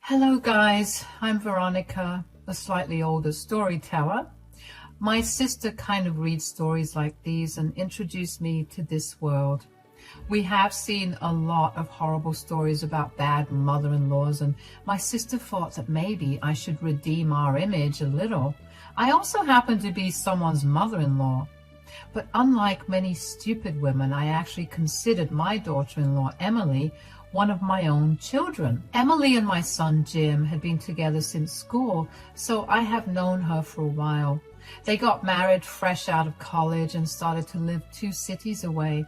Hello guys, I'm Veronica, a slightly older storyteller. My sister kind of reads stories like these and introduced me to this world. We have seen a lot of horrible stories about bad mother-in-laws, and my sister thought that maybe I should redeem our image a little. I also happen to be someone's mother-in-law. But unlike many stupid women, I actually considered my daughter-in-law, Emily, one of my own children. Emily and my son Jim had been together since school, so I have known her for a while. They got married fresh out of college and started to live 2 cities away.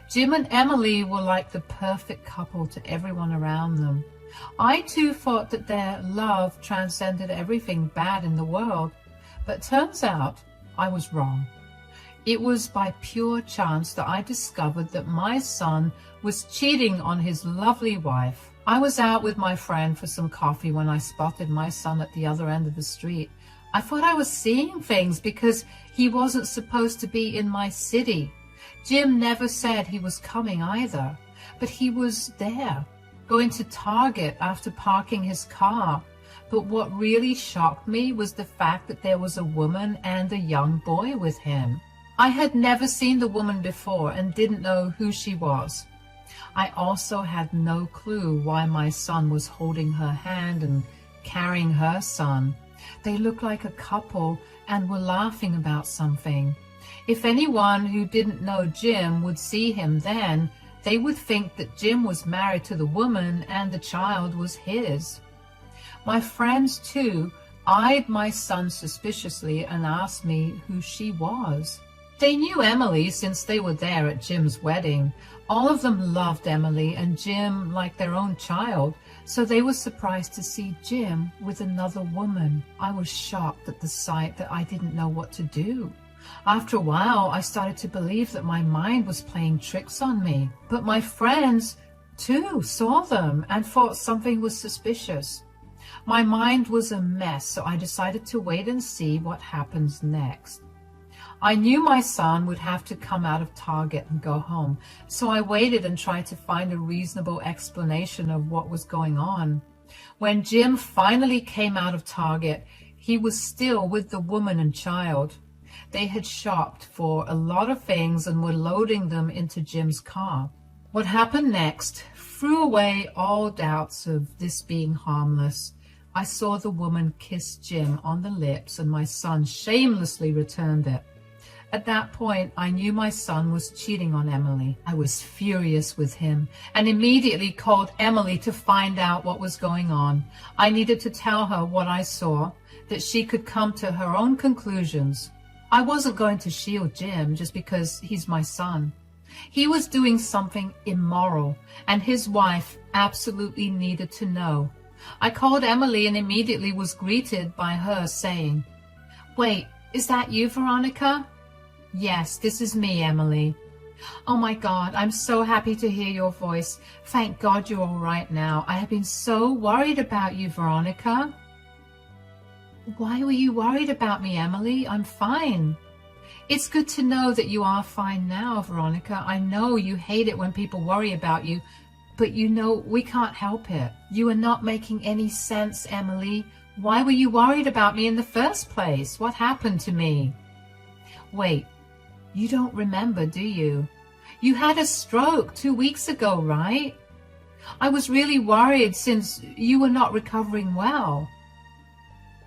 Jim and Emily were like the perfect couple to everyone around them. I too thought that their love transcended everything bad in the world, but turns out I was wrong. It was by pure chance that I discovered that my son was cheating on his lovely wife. I was out with my friend for some coffee when I spotted my son at the other end of the street. I thought I was seeing things because he wasn't supposed to be in my city. Jim never said he was coming either, but he was there, going to Target after parking his car. But what really shocked me was the fact that there was a woman and a young boy with him. I had never seen the woman before and didn't know who she was. I also had no clue why my son was holding her hand and carrying her son. They looked like a couple and were laughing about something. If anyone who didn't know Jim would see him then, they would think that Jim was married to the woman and the child was his. My friends, too, eyed my son suspiciously and asked me who she was. They knew Emily since they were there at Jim's wedding. All of them loved Emily and Jim like their own child, so they were surprised to see Jim with another woman. I was shocked at the sight that I didn't know what to do. After a while, I started to believe that my mind was playing tricks on me. But my friends, too, saw them and thought something was suspicious. My mind was a mess, so I decided to wait and see what happens next. I knew my son would have to come out of Target and go home, so I waited and tried to find a reasonable explanation of what was going on. When Jim finally came out of Target, he was still with the woman and child. They had shopped for a lot of things and were loading them into Jim's car. What happened next threw away all doubts of this being harmless. I saw the woman kiss Jim on the lips, and my son shamelessly returned it. At that point, I knew my son was cheating on Emily. I was furious with him and immediately called Emily to find out what was going on. I needed to tell her what I saw, that she could come to her own conclusions. I wasn't going to shield Jim just because he's my son. He was doing something immoral, and his wife absolutely needed to know. I called Emily and immediately was greeted by her saying, "Wait, is that you, Veronica?" "Yes, this is me, Emily." "Oh my God, I'm so happy to hear your voice. Thank God you're all right now. I have been so worried about you, Veronica." "Why were you worried about me, Emily? I'm fine." "It's good to know that you are fine now, Veronica. I know you hate it when people worry about you, but you know we can't help it. You are not making any sense, Emily. Why were you worried about me in the first place? What happened to me?" "Wait. You don't remember, do you? You had a stroke 2 weeks ago, right? I was really worried since you were not recovering well."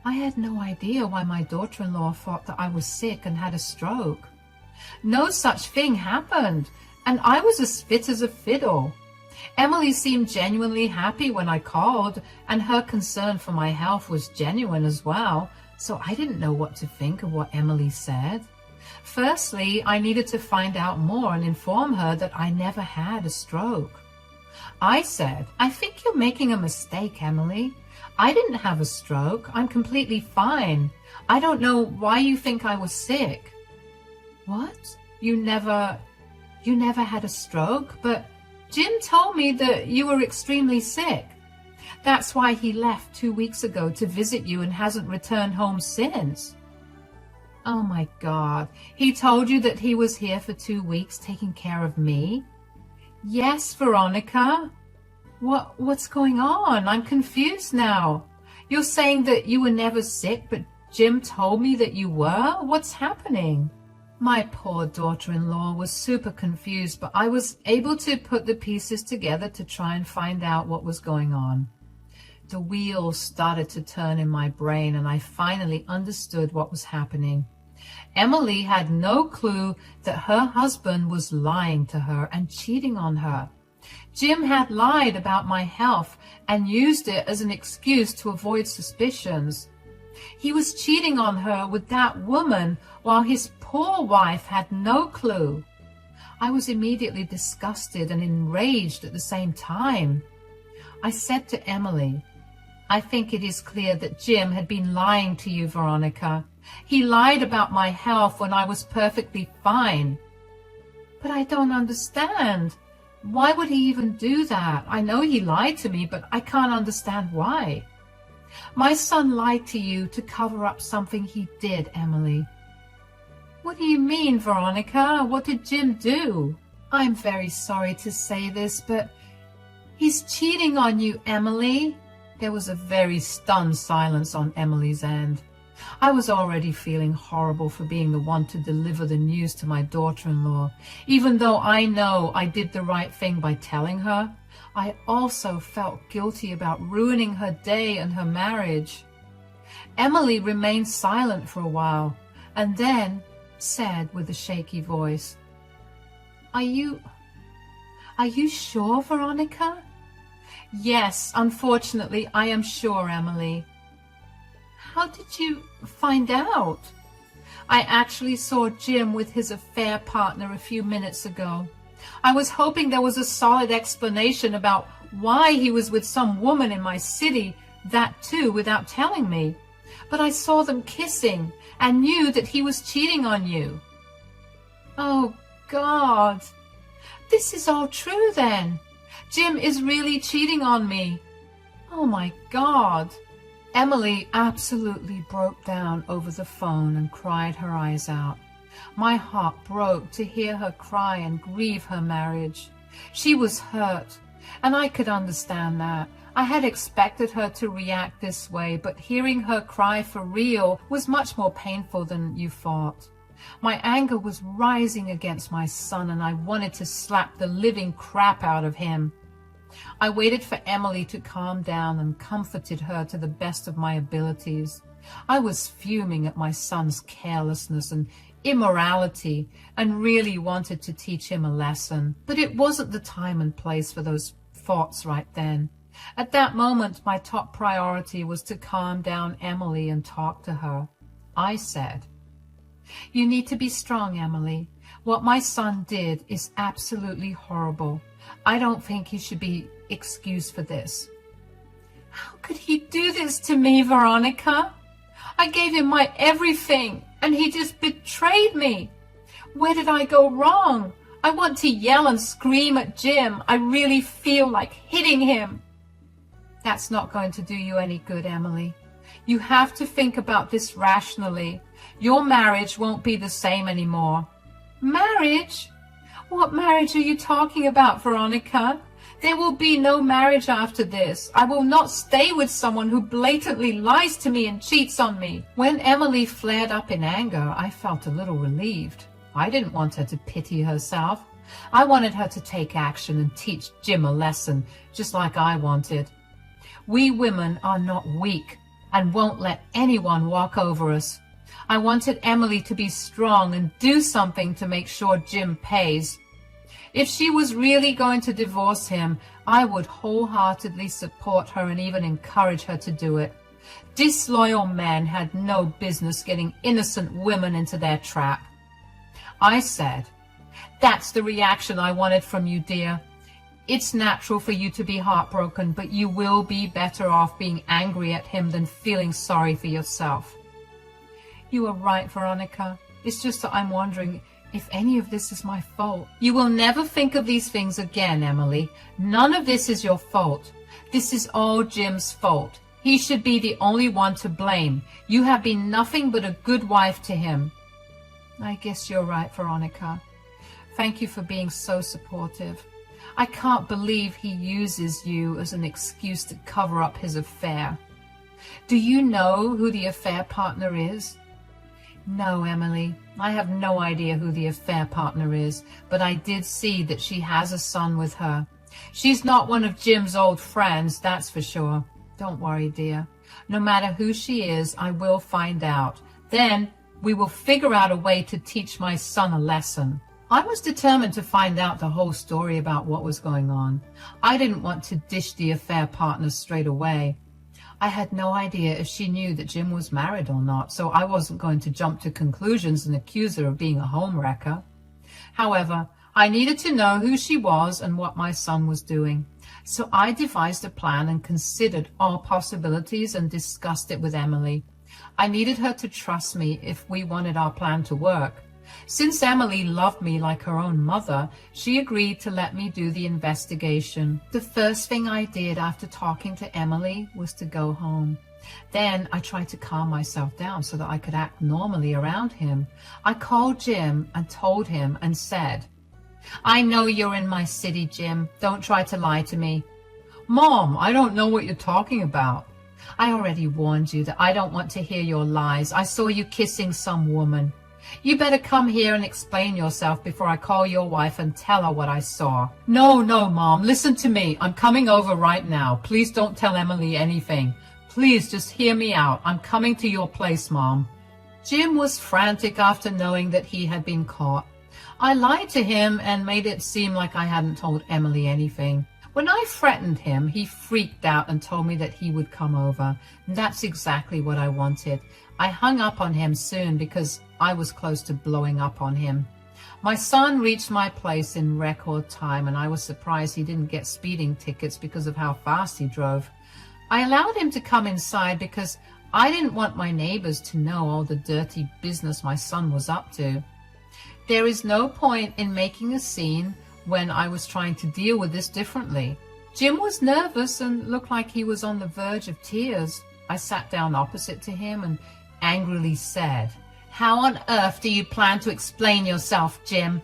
I had no idea why my daughter-in-law thought that I was sick and had a stroke. No such thing happened, and I was as fit as a fiddle. Emily seemed genuinely happy when I called, and her concern for my health was genuine as well, so I didn't know what to think of what Emily said. Firstly, I needed to find out more and inform her that I never had a stroke. I said, "I think you're making a mistake, Emily. I didn't have a stroke. I'm completely fine. I don't know why you think I was sick." "What? You never had a stroke? But Jim told me that you were extremely sick. That's why he left 2 weeks ago to visit you and hasn't returned home since." "Oh my God, he told you that he was here for 2 weeks taking care of me?" "Yes, Veronica." What's going on? I'm confused now. You're saying that you were never sick, but Jim told me that you were? What's happening? My poor daughter-in-law was super confused, but I was able to put the pieces together to try and find out what was going on. The wheels started to turn in my brain, and I finally understood what was happening. Emily had no clue that her husband was lying to her and cheating on her. Jim had lied about my health and used it as an excuse to avoid suspicions. He was cheating on her with that woman while his poor wife had no clue. I was immediately disgusted and enraged at the same time. I said to Emily, "I think it is clear that Jim had been lying to you, Veronica. He lied about my health when I was perfectly fine." "But I don't understand. Why would he even do that? I know he lied to me, but I can't understand why." "My son lied to you to cover up something he did, Emily." "What do you mean, Veronica? What did Jim do?" "I'm very sorry to say this, but he's cheating on you, Emily." There was a very stunned silence on Emily's end. I was already feeling horrible for being the one to deliver the news to my daughter-in-law. Even though I know I did the right thing by telling her, I also felt guilty about ruining her day and her marriage. Emily remained silent for a while, and then said with a shaky voice, Are you sure, Veronica?" "Yes, unfortunately, I am sure, Emily." "How did you find out?" "I actually saw Jim with his affair partner a few minutes ago. I was hoping there was a solid explanation about why he was with some woman in my city, that too without telling me. But I saw them kissing and knew that he was cheating on you." "Oh, God. This is all true then. Jim is really cheating on me. Oh, my God." Emily absolutely broke down over the phone and cried her eyes out. My heart broke to hear her cry and grieve her marriage. She was hurt, and I could understand that. I had expected her to react this way, but hearing her cry for real was much more painful than you thought. My anger was rising against my son, and I wanted to slap the living crap out of him. I waited for Emily to calm down and comforted her to the best of my abilities. I was fuming at my son's carelessness and immorality and really wanted to teach him a lesson, but it wasn't the time and place for those thoughts right then. At that moment, my top priority was to calm down Emily and talk to her. I said, "You need to be strong, Emily. What my son did is absolutely horrible. I don't think he should be excused for this." "How could he do this to me, Veronica? I gave him my everything, and he just betrayed me. Where did I go wrong? I want to yell and scream at Jim. I really feel like hitting him." "That's not going to do you any good, Emily. You have to think about this rationally. Your marriage won't be the same anymore." "Marriage? What marriage are you talking about, Veronica? There will be no marriage after this. I will not stay with someone who blatantly lies to me and cheats on me." When Emily flared up in anger, I felt a little relieved. I didn't want her to pity herself. I wanted her to take action and teach Jim a lesson, just like I wanted. We women are not weak and won't let anyone walk over us. I wanted Emily to be strong and do something to make sure Jim pays. If she was really going to divorce him, I would wholeheartedly support her and even encourage her to do it. Disloyal men had no business getting innocent women into their trap. I said, "That's the reaction I wanted from you, dear. It's natural for you to be heartbroken, but you will be better off being angry at him than feeling sorry for yourself." "You are right, Veronica. It's just that I'm wondering if any of this is my fault." "You will never think of these things again, Emily. None of this is your fault. This is all Jim's fault. He should be the only one to blame. You have been nothing but a good wife to him." "I guess you're right, Veronica. Thank you for being so supportive. I can't believe he uses you as an excuse to cover up his affair. Do you know who the affair partner is? No, Emily, I have no idea who the affair partner is, but I did see that she has a son with her. She's not one of Jim's old friends, that's for sure. Don't worry, dear. No matter who she is, I will find out. Then we will figure out a way to teach my son a lesson. I was determined to find out the whole story about what was going on. I didn't want to dish the affair partner straight away. I had no idea if she knew that Jim was married or not, so I wasn't going to jump to conclusions and accuse her of being a homewrecker. However, I needed to know who she was and what my son was doing. So I devised a plan and considered all possibilities and discussed it with Emily. I needed her to trust me if we wanted our plan to work. Since Emily loved me like her own mother, she agreed to let me do the investigation. The first thing I did after talking to Emily was to go home. Then I tried to calm myself down so that I could act normally around him. I called Jim and told him and said, "I know you're in my city, Jim. Don't try to lie to me." "Mom, I don't know what you're talking about." "I already warned you that I don't want to hear your lies. I saw you kissing some woman. You better come here and explain yourself before I call your wife and tell her what I saw." No, Mom, listen to me. I'm coming over right now. Please don't tell Emily anything. Please just hear me out. I'm coming to your place, Mom. Jim was frantic after knowing that he had been caught. I lied to him and made it seem like I hadn't told Emily anything. When I threatened him, he freaked out and told me that he would come over. And that's exactly what I wanted. I hung up on him soon because I was close to blowing up on him. My son reached my place in record time, and I was surprised he didn't get speeding tickets because of how fast he drove. I allowed him to come inside because I didn't want my neighbors to know all the dirty business my son was up to. There is no point in making a scene when I was trying to deal with this differently. Jim was nervous and looked like he was on the verge of tears. I sat down opposite to him and angrily said, "How on earth do you plan to explain yourself, Jim?"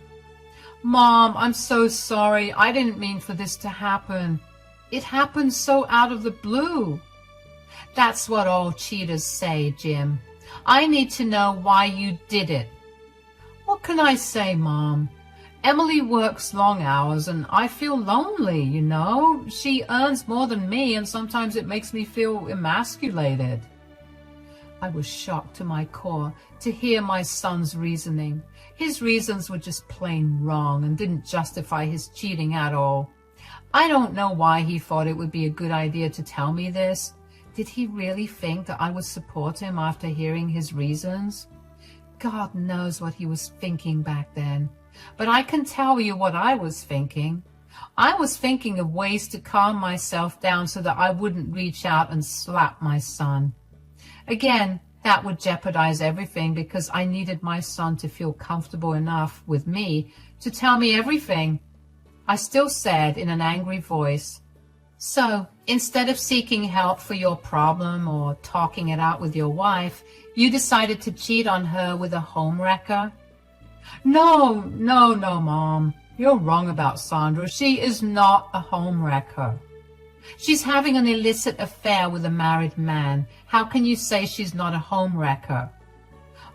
"Mom, I'm so sorry. I didn't mean for this to happen. It happened so out of the blue." "That's what all cheaters say, Jim. I need to know why you did it." "What can I say, Mom? Emily works long hours and I feel lonely, you know. She earns more than me and sometimes it makes me feel emasculated." I was shocked to my core to hear my son's reasoning. His reasons were just plain wrong and didn't justify his cheating at all. I don't know why he thought it would be a good idea to tell me this. Did he really think that I would support him after hearing his reasons? God knows what he was thinking back then. But I can tell you what I was thinking. I was thinking of ways to calm myself down so that I wouldn't reach out and slap my son. Again, that would jeopardize everything because I needed my son to feel comfortable enough with me to tell me everything. I still said in an angry voice, "So, instead of seeking help for your problem or talking it out with your wife, you decided to cheat on her with a homewrecker?" No, Mom. You're wrong about Sandra. She is not a homewrecker. She's having an illicit affair with a married man. How can you say she's not a homewrecker?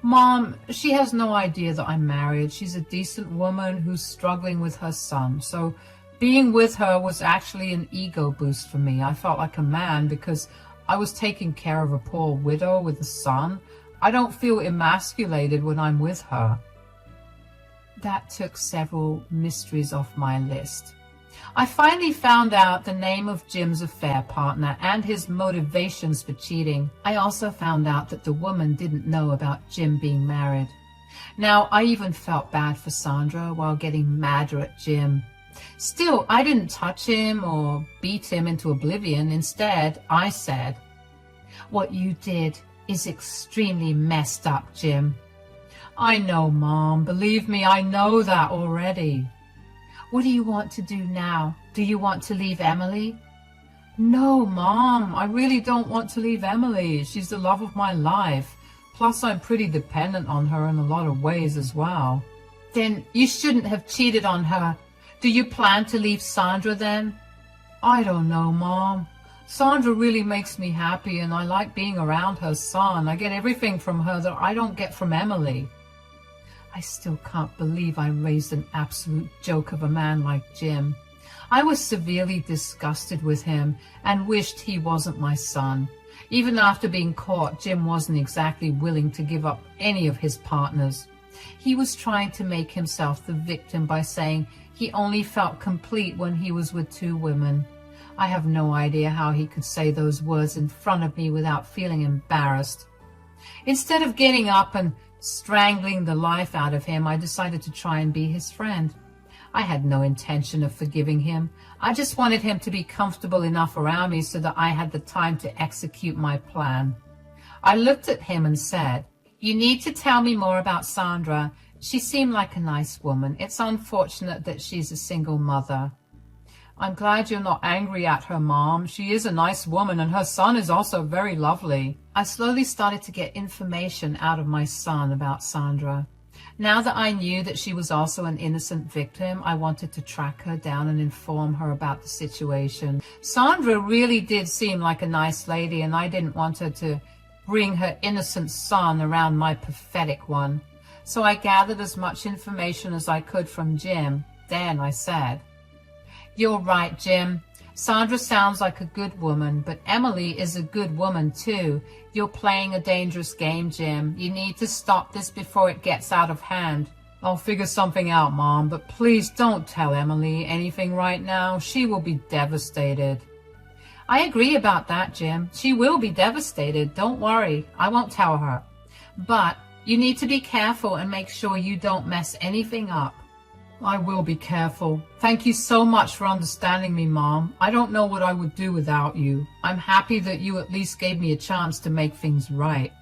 Mom, she has no idea that I'm married. She's a decent woman who's struggling with her son. So being with her was actually an ego boost for me. I felt like a man because I was taking care of a poor widow with a son. I don't feel emasculated when I'm with her. That took several mysteries off my list. I finally found out the name of Jim's affair partner and his motivations for cheating. I also found out that the woman didn't know about Jim being married. Now, I even felt bad for Sandra while getting madder at Jim. Still, I didn't touch him or beat him into oblivion. Instead, I said, "What you did is extremely messed up, Jim." "I know, Mom. Believe me, I know that already." "What do you want to do now? Do you want to leave Emily?" "No, Mom. I really don't want to leave Emily. She's the love of my life. Plus, I'm pretty dependent on her in a lot of ways as well." "Then you shouldn't have cheated on her. Do you plan to leave Sandra then? I don't know, Mom. Sandra really makes me happy, and I like being around her son. I get everything from her that I don't get from Emily. I still can't believe I raised an absolute joke of a man like Jim. I was severely disgusted with him and wished he wasn't my son. Even after being caught, Jim wasn't exactly willing to give up any of his partners. He was trying to make himself the victim by saying he only felt complete when he was with 2 women. I have no idea how he could say those words in front of me without feeling embarrassed. Instead of getting up and strangling the life out of him, I decided to try and be his friend. I had no intention of forgiving him. I just wanted him to be comfortable enough around me so that I had the time to execute my plan. I looked at him and said, "You need to tell me more about Sandra. She seemed like a nice woman. It's unfortunate that she's a single mother." "I'm glad you're not angry at her, Mom. She is a nice woman, and her son is also very lovely." I slowly started to get information out of my son about Sandra. Now that I knew that she was also an innocent victim, I wanted to track her down and inform her about the situation. Sandra really did seem like a nice lady, and I didn't want her to bring her innocent son around my pathetic one. So I gathered as much information as I could from Jim. Then I said, "You're right, Jim. Sandra sounds like a good woman, but Emily is a good woman too. You're playing a dangerous game, Jim. You need to stop this before it gets out of hand." "I'll figure something out, Mom, but please don't tell Emily anything right now. She will be devastated." "I agree about that, Jim. She will be devastated. Don't worry. I won't tell her. But you need to be careful and make sure you don't mess anything up." "I will be careful. Thank you so much for understanding me, Mom. I don't know what I would do without you. I'm happy that you at least gave me a chance to make things right."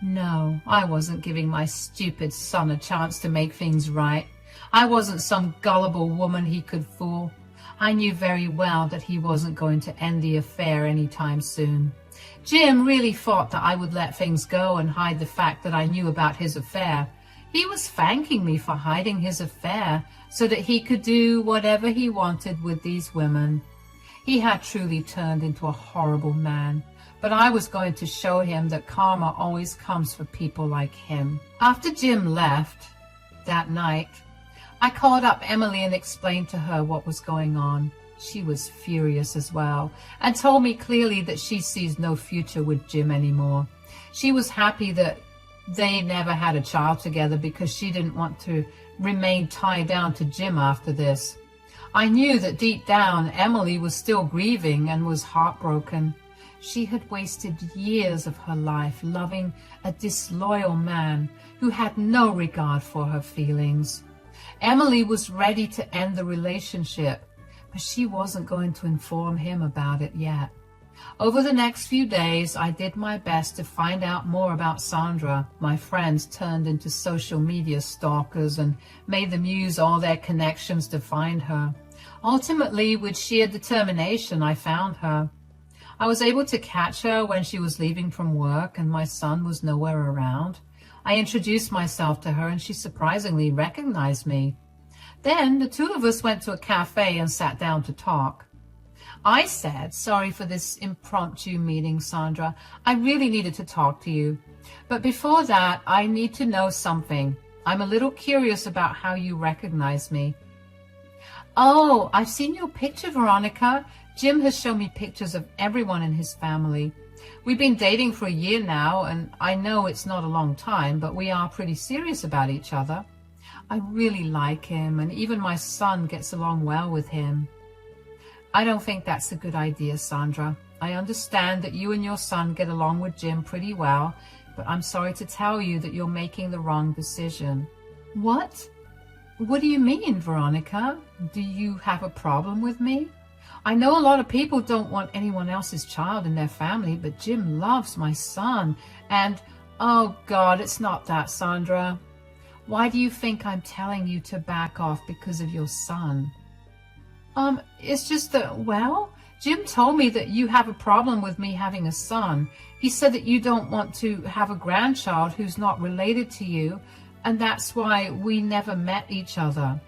No, I wasn't giving my stupid son a chance to make things right. I wasn't some gullible woman he could fool. I knew very well that he wasn't going to end the affair anytime soon. Jim really thought that I would let things go and hide the fact that I knew about his affair. He was thanking me for hiding his affair so that he could do whatever he wanted with these women. He had truly turned into a horrible man, but I was going to show him that karma always comes for people like him. After Jim left that night, I called up Emily and explained to her what was going on. She was furious as well and told me clearly that she sees no future with Jim anymore. She was happy that they never had a child together because she didn't want to remain tied down to Jim after this. I knew that deep down Emily was still grieving and was heartbroken. She had wasted years of her life loving a disloyal man who had no regard for her feelings. Emily was ready to end the relationship, but she wasn't going to inform him about it yet. Over the next few days, I did my best to find out more about Sandra. My friends turned into social media stalkers and made them use all their connections to find her. Ultimately, with sheer determination, I found her. I was able to catch her when she was leaving from work and my son was nowhere around. I introduced myself to her and she surprisingly recognized me. Then the 2 of us went to a cafe and sat down to talk. I said, "Sorry for this impromptu meeting, Sandra. I really needed to talk to you. But before that, I need to know something. I'm a little curious about how you recognize me." "Oh, I've seen your picture, Veronica. Jim has shown me pictures of everyone in his family. We've been dating for a year now, and I know it's not a long time, but we are pretty serious about each other. I really like him, and even my son gets along well with him." "I don't think that's a good idea, Sandra. I understand that you and your son get along with Jim pretty well, but I'm sorry to tell you that you're making the wrong decision." "What? What do you mean, Veronica? Do you have a problem with me? I know a lot of people don't want anyone else's child in their family, but Jim loves my son, and, oh God, it's not that, Sandra. Why do you think I'm telling you to back off because of your son?" It's just that, well, Jim told me that you have a problem with me having a son. He said that you don't want to have a grandchild who's not related to you, and that's why we never met each other."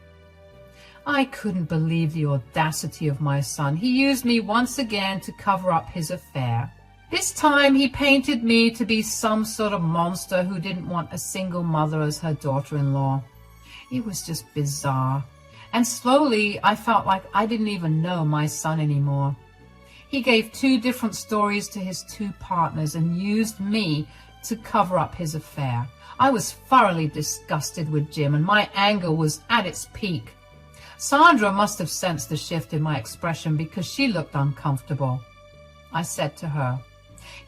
I couldn't believe the audacity of my son. He used me once again to cover up his affair. This time he painted me to be some sort of monster who didn't want a single mother as her daughter-in-law. It was just bizarre. And slowly I felt like I didn't even know my son anymore. He gave 2 different stories to his 2 partners and used me to cover up his affair. I was thoroughly disgusted with Jim, and my anger was at its peak. Sandra must have sensed the shift in my expression because she looked uncomfortable. I said to her,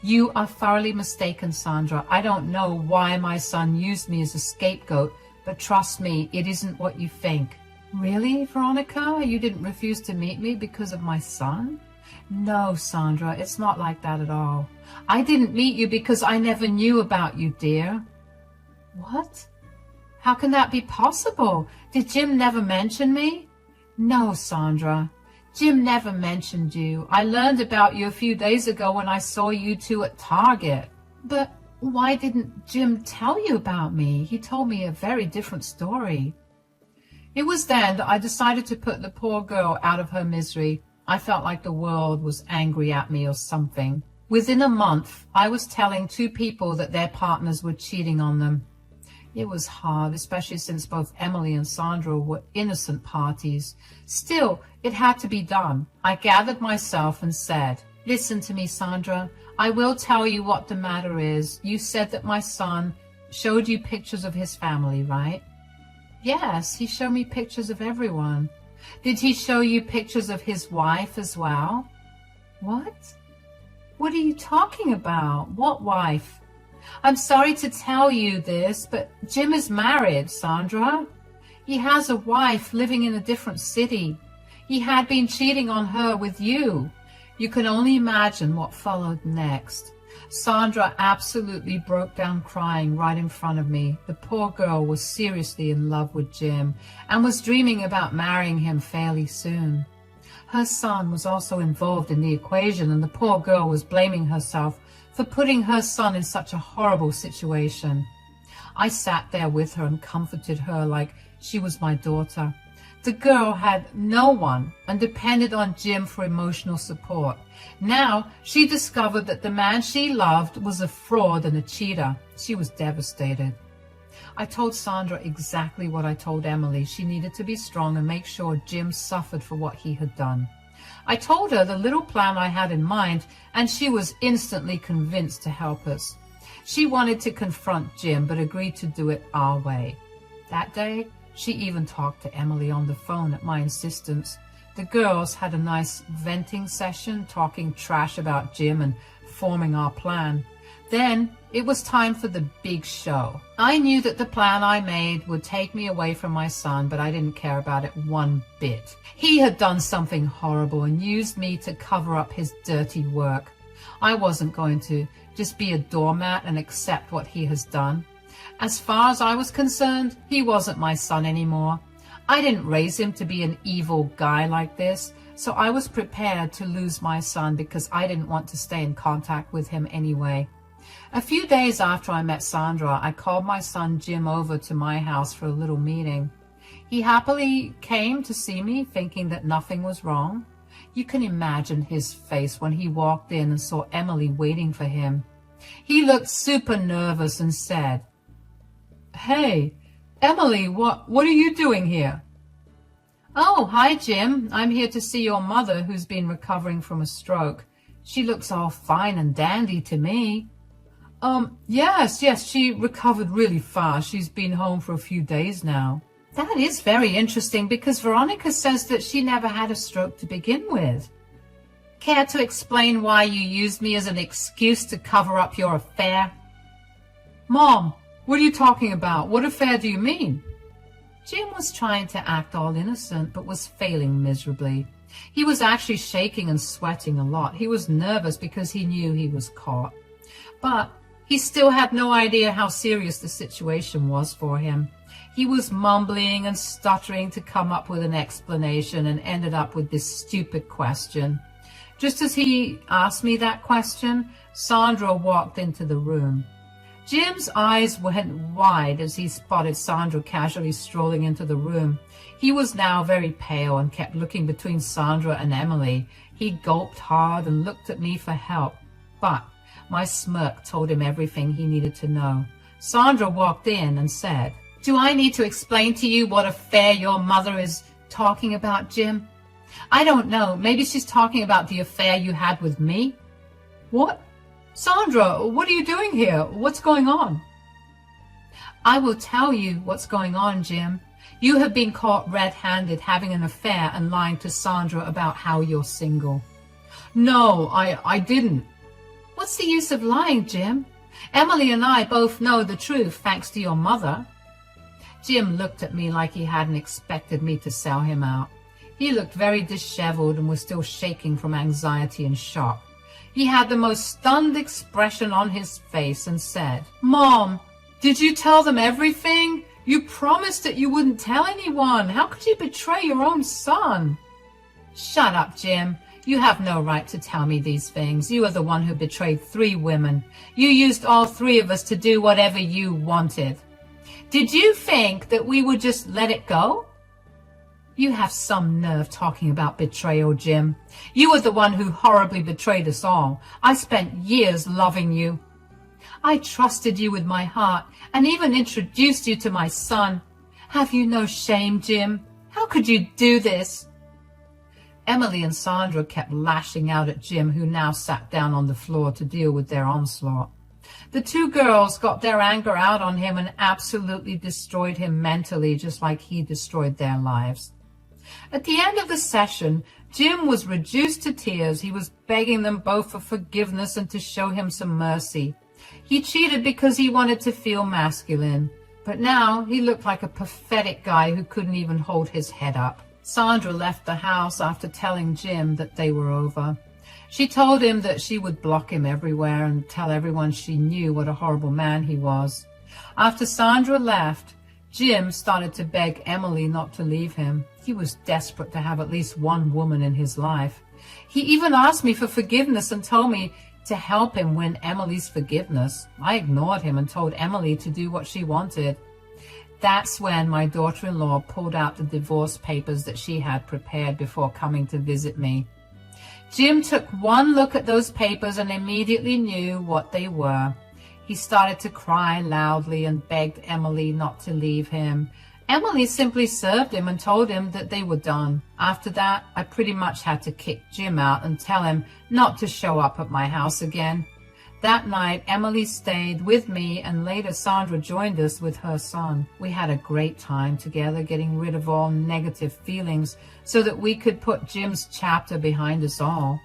"You are thoroughly mistaken, Sandra. I don't know why my son used me as a scapegoat, but trust me, it isn't what you think." "Really, Veronica? You didn't refuse to meet me because of my son?" "No, Sandra, it's not like that at all. I didn't meet you because I never knew about you, dear." "What? How can that be possible? Did Jim never mention me?" "No, Sandra. Jim never mentioned you. I learned about you a few days ago when I saw you 2 at Target." "But why didn't Jim tell you about me? He told me a very different story." It was then that I decided to put the poor girl out of her misery. I felt like the world was angry at me or something. Within a month, I was telling 2 people that their partners were cheating on them. It was hard, especially since both Emily and Sandra were innocent parties. Still, it had to be done. I gathered myself and said, "Listen to me, Sandra. I will tell you what the matter is. You said that my son showed you pictures of his family, right?" "Yes, he showed me pictures of everyone." "Did he show you pictures of his wife as well?" "What? What are you talking about? What wife?" "I'm sorry to tell you this, but Jim is married, Sandra. He has a wife living in a different city. He had been cheating on her with you." You can only imagine what followed next. Sandra absolutely broke down crying right in front of me. The poor girl was seriously in love with Jim and was dreaming about marrying him fairly soon. Her son was also involved in the equation, and the poor girl was blaming herself for putting her son in such a horrible situation. I sat there with her and comforted her like she was my daughter. The girl had no one and depended on Jim for emotional support. Now she discovered that the man she loved was a fraud and a cheater. She was devastated. I told Sandra exactly what I told Emily. She needed to be strong and make sure Jim suffered for what he had done. I told her the little plan I had in mind, and she was instantly convinced to help us. She wanted to confront Jim, but agreed to do it our way. That day, she even talked to Emily on the phone at my insistence. The girls had a nice venting session, talking trash about Jim and forming our plan. Then it was time for the big show. I knew that the plan I made would take me away from my son, but I didn't care about it one bit. He had done something horrible and used me to cover up his dirty work. I wasn't going to just be a doormat and accept what he has done. As far as I was concerned, he wasn't my son anymore. I didn't raise him to be an evil guy like this, so I was prepared to lose my son because I didn't want to stay in contact with him anyway. A few days after I met Sandra, I called my son Jim over to my house for a little meeting. He happily came to see me, thinking that nothing was wrong. You can imagine his face when he walked in and saw Emily waiting for him. He looked super nervous and said, "Hey, Emily, what are you doing here?" "Oh, hi, Jim. I'm here to see your mother, who's been recovering from a stroke. She looks all fine and dandy to me." Yes, she recovered really fast. She's been home for a few days now." "That is very interesting because Veronica says that she never had a stroke to begin with." "Care to explain why you used me as an excuse to cover up your affair?" "Mom, what are you talking about? What affair do you mean?" Jim was trying to act all innocent, but was failing miserably. He was actually shaking and sweating a lot. He was nervous because he knew he was caught. But he still had no idea how serious the situation was for him. He was mumbling and stuttering to come up with an explanation and ended up with this stupid question. Just as he asked me that question, Sandra walked into the room. Jim's eyes went wide as he spotted Sandra casually strolling into the room. He was now very pale and kept looking between Sandra and Emily. He gulped hard and looked at me for help, but my smirk told him everything he needed to know. Sandra walked in and said, "Do I need to explain to you what affair your mother is talking about, Jim?" "I don't know. Maybe she's talking about the affair you had with me." "What? Sandra, what are you doing here? What's going on?" "I will tell you what's going on, Jim. You have been caught red-handed having an affair and lying to Sandra about how you're single." "No, I didn't." "What's the use of lying, Jim? Emily and I both know the truth thanks to your mother." Jim looked at me like he hadn't expected me to sell him out. He looked very disheveled and was still shaking from anxiety and shock. He had the most stunned expression on his face and said, "Mom, did you tell them everything? You promised that you wouldn't tell anyone. How could you betray your own son?" "Shut up, Jim. You have no right to tell me these things. You are the one who betrayed 3 women. You used all 3 of us to do whatever you wanted. Did you think that we would just let it go?" "You have some nerve talking about betrayal, Jim. You were the one who horribly betrayed us all. I spent years loving you. I trusted you with my heart and even introduced you to my son. Have you no shame, Jim? How could you do this?" Emily and Sandra kept lashing out at Jim, who now sat down on the floor to deal with their onslaught. The 2 girls got their anger out on him and absolutely destroyed him mentally, just like he destroyed their lives. At the end of the session, Jim was reduced to tears. He was begging them both for forgiveness and to show him some mercy. He cheated because he wanted to feel masculine, but now he looked like a pathetic guy who couldn't even hold his head up. Sandra left the house after telling Jim that they were over. She told him that she would block him everywhere and tell everyone she knew what a horrible man he was. After Sandra left, Jim started to beg Emily not to leave him. He was desperate to have at least one woman in his life. He even asked me for forgiveness and told me to help him win Emily's forgiveness. I ignored him and told Emily to do what she wanted. That's when my daughter-in-law pulled out the divorce papers that she had prepared before coming to visit me. Jim took one look at those papers and immediately knew what they were. He started to cry loudly and begged Emily not to leave him. Emily simply served him and told him that they were done. After that, I pretty much had to kick Jim out and tell him not to show up at my house again. That night, Emily stayed with me and later Sandra joined us with her son. We had a great time together getting rid of all negative feelings so that we could put Jim's chapter behind us all.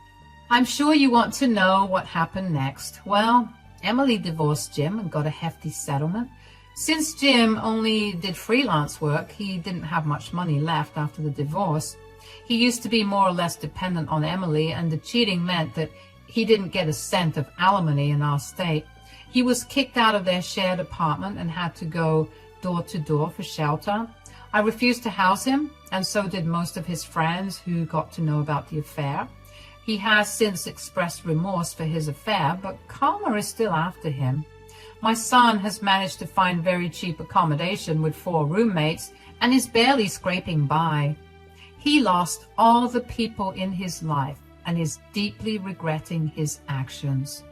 I'm sure you want to know what happened next. Well, Emily divorced Jim and got a hefty settlement. Since Jim only did freelance work, he didn't have much money left after the divorce. He used to be more or less dependent on Emily, and the cheating meant that he didn't get a cent of alimony in our state. He was kicked out of their shared apartment and had to go door to door for shelter. I refused to house him, and so did most of his friends who got to know about the affair. He has since expressed remorse for his affair, but karma is still after him. My son has managed to find very cheap accommodation with 4 roommates and is barely scraping by. He lost all the people in his life and is deeply regretting his actions.